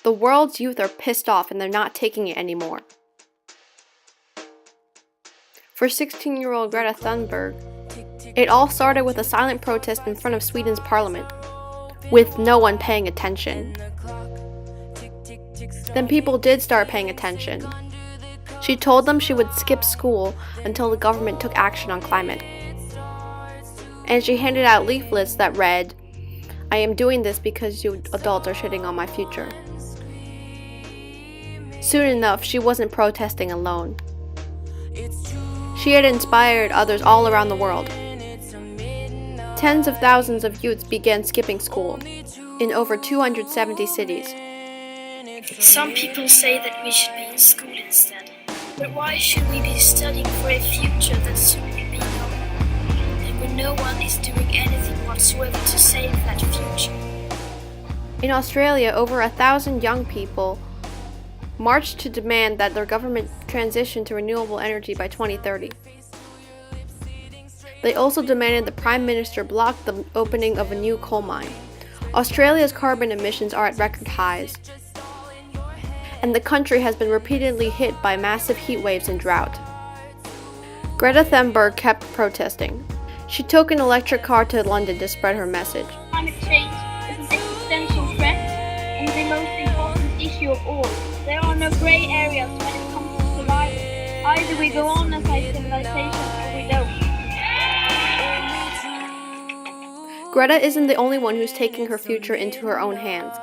The world's youth are pissed off and they're not taking it anymore. For 16-year-old Greta Thunberg, it all started with a silent protest in front of Sweden's parliament, with no one paying attention. Then people did start paying attention. She told them she would skip school until the government took action on climate. And she handed out leaflets that read, "I am doing this because you adults are shitting on my future." Soon enough, she wasn't protesting alone. She had inspired others all around the world. Tens of thousands of youths began skipping school in over 270 cities. Some people say that we should be in school instead. But why should we be studying for a future that soon will be gone, and when no one is doing anything whatsoever to save that future? In Australia, over 1,000 young people marched to demand that their government transition to renewable energy by 2030. They also demanded the Prime Minister block the opening of a new coal mine. Australia's carbon emissions are at record highs, and the country has been repeatedly hit by massive heat waves and drought. Greta Thunberg kept protesting. She took an electric car to London to spread her message. Climate change is an existential threat and the most important issue of all. There are no grey areas when it comes to survival. Either we go on as a civilization or we don't. Greta isn't the only one who's taking her future into her own hands.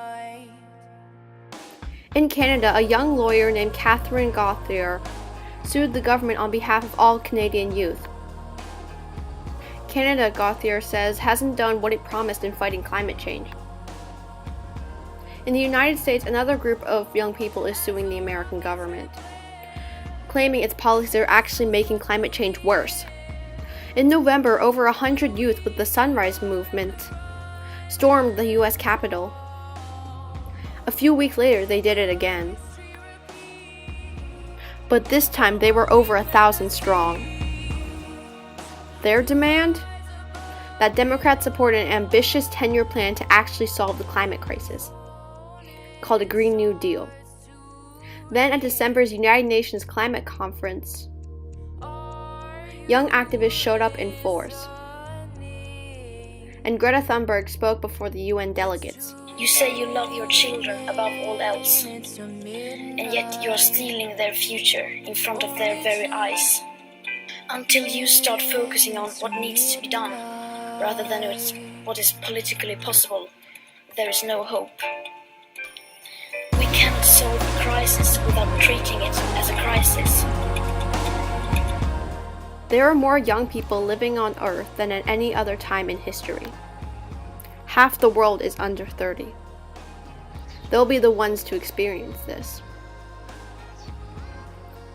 In Canada, a young lawyer named Catherine Gauthier sued the government on behalf of all Canadian youth. Canada, Gauthier says, hasn't done what it promised in fighting climate change. In the United States, another group of young people is suing the American government, claiming its policies are actually making climate change worse. In November, over 100 youth with the Sunrise Movement stormed the U.S. Capitol. A few weeks later, they did it again. But this time, they were over 1,000 strong. Their demand? That Democrats support an ambitious 10-year plan to actually solve the climate crisis, called a Green New Deal. Then at December's United Nations Climate Conference, young activists showed up in force. And Greta Thunberg spoke before the UN delegates. You say you love your children above all else, and yet you are stealing their future in front of their very eyes. Until you start focusing on what needs to be done, rather than what is politically possible, there is no hope. We cannot solve a crisis without treating it as a crisis. There are more young people living on Earth than at any other time in history. Half the world is under 30. They'll be the ones to experience this.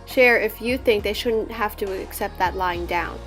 Share if you think they shouldn't have to accept that lying down.